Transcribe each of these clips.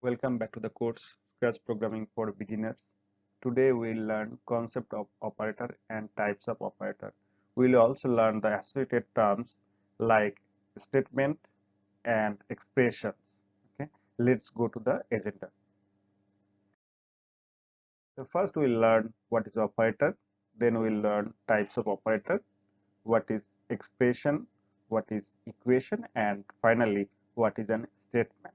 Welcome back to the course Scratch Programming for Beginners. Today we'll learn concept of operator and types of operator. We'll also learn the associated terms like statement and expressions. Okay, let's go to the agenda. So first we'll learn what is operator, then we'll learn types of operator, what is expression, what is equation, and finally what is an statement.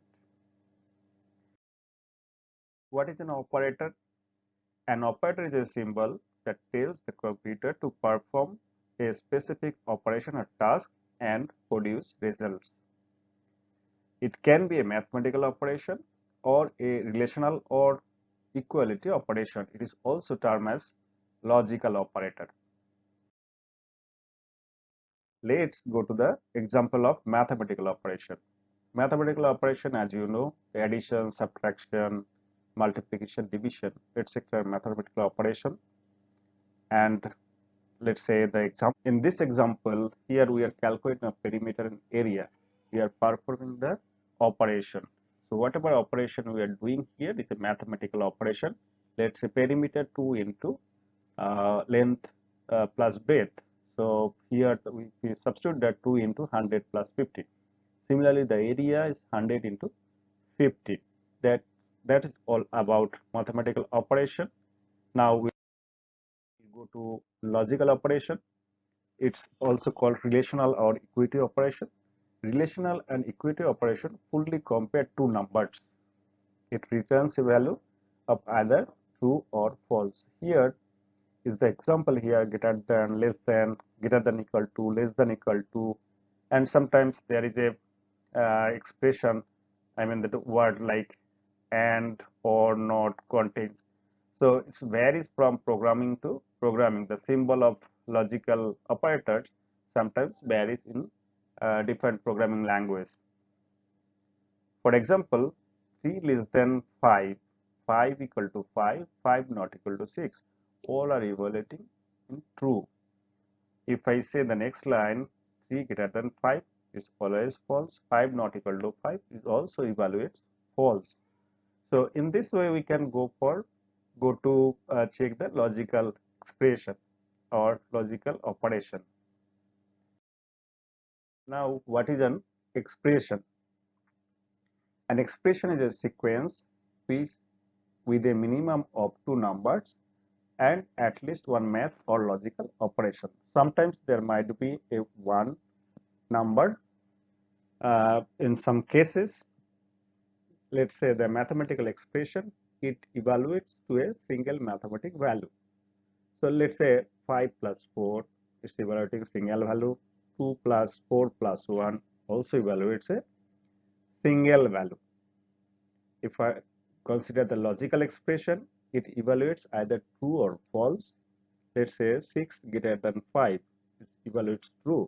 What is an operator? An operator is a symbol that tells the computer to perform a specific operation or task and produce results. It can be a mathematical operation or a relational or equality operation. It is also termed as logical operator. Let's go to the example of mathematical operation. Mathematical operation, as you know, addition, subtraction, multiplication, division, etc. mathematical operation. And let's say the example. In this example, here we are calculating a perimeter and area. We are performing the operation. So whatever operation we are doing here is a mathematical operation. Let's say perimeter 2 into length plus breadth. So here we substitute that 2 into 100 plus 50. Similarly, the area is 100 into 50. That is all about mathematical operation. Now we go to logical operation. It's also called relational or equity operation. Relational and equity operation fully compare two numbers. It returns a value of either true or false. Here is the example here, greater than, less than, greater than equal to, less than equal to, and sometimes there is a expression, I mean the word like and or not contains. So it varies from programming to programming. The symbol of logical operators sometimes varies in different programming language. For example, 3 less than 5, 5 equal to 5, 5 not equal to 6. All are evaluating in true. If I say the next line, 3 greater than 5 is always false, 5 not equal to 5 is also evaluates false. So in this way we can go to check the logical expression or logical operation. Now what is an expression? An expression is a sequence piece with a minimum of two numbers and at least one math or logical operation. Sometimes there might be a one number. In some cases, let's say the mathematical expression, it evaluates to a single mathematical value. So let's say 5 plus 4 is evaluating single value, 2 plus 4 plus 1 also evaluates a single value. If I consider the logical expression, it evaluates either true or false. Let's say 6 greater than 5 evaluates true,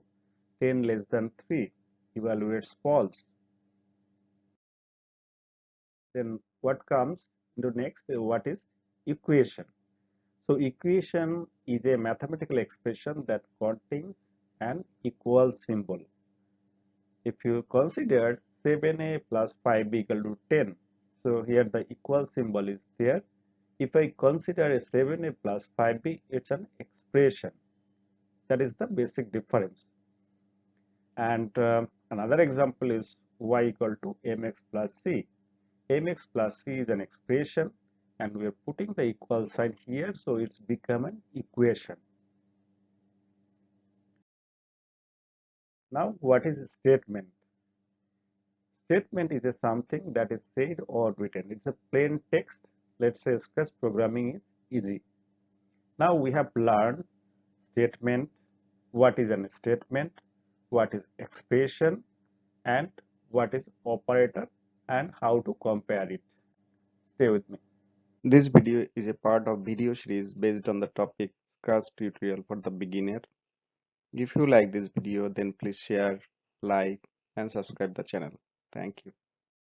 10 less than 3 evaluates false. Then what comes into next? What is equation? So equation is a mathematical expression that contains an equal symbol. If you consider 7a plus 5b equal to 10, so here the equal symbol is there. If I consider a 7a plus 5b, it's an expression. That is the basic difference. And another example is y equal to mx plus c. Mx plus c is an expression and we are putting the equal sign here, so it's become an equation. Now what is a statement? Statement is a something that is said or written. It's a plain text. Let's say Scratch programming is easy. Now we have learned statement, what is a statement, what is expression, and what is operator, and how to compare it. Stay with me. This video is a part of video series based on the topic Scratch tutorial for the beginner. If you like this video, then please share, like, and subscribe the channel. Thank you.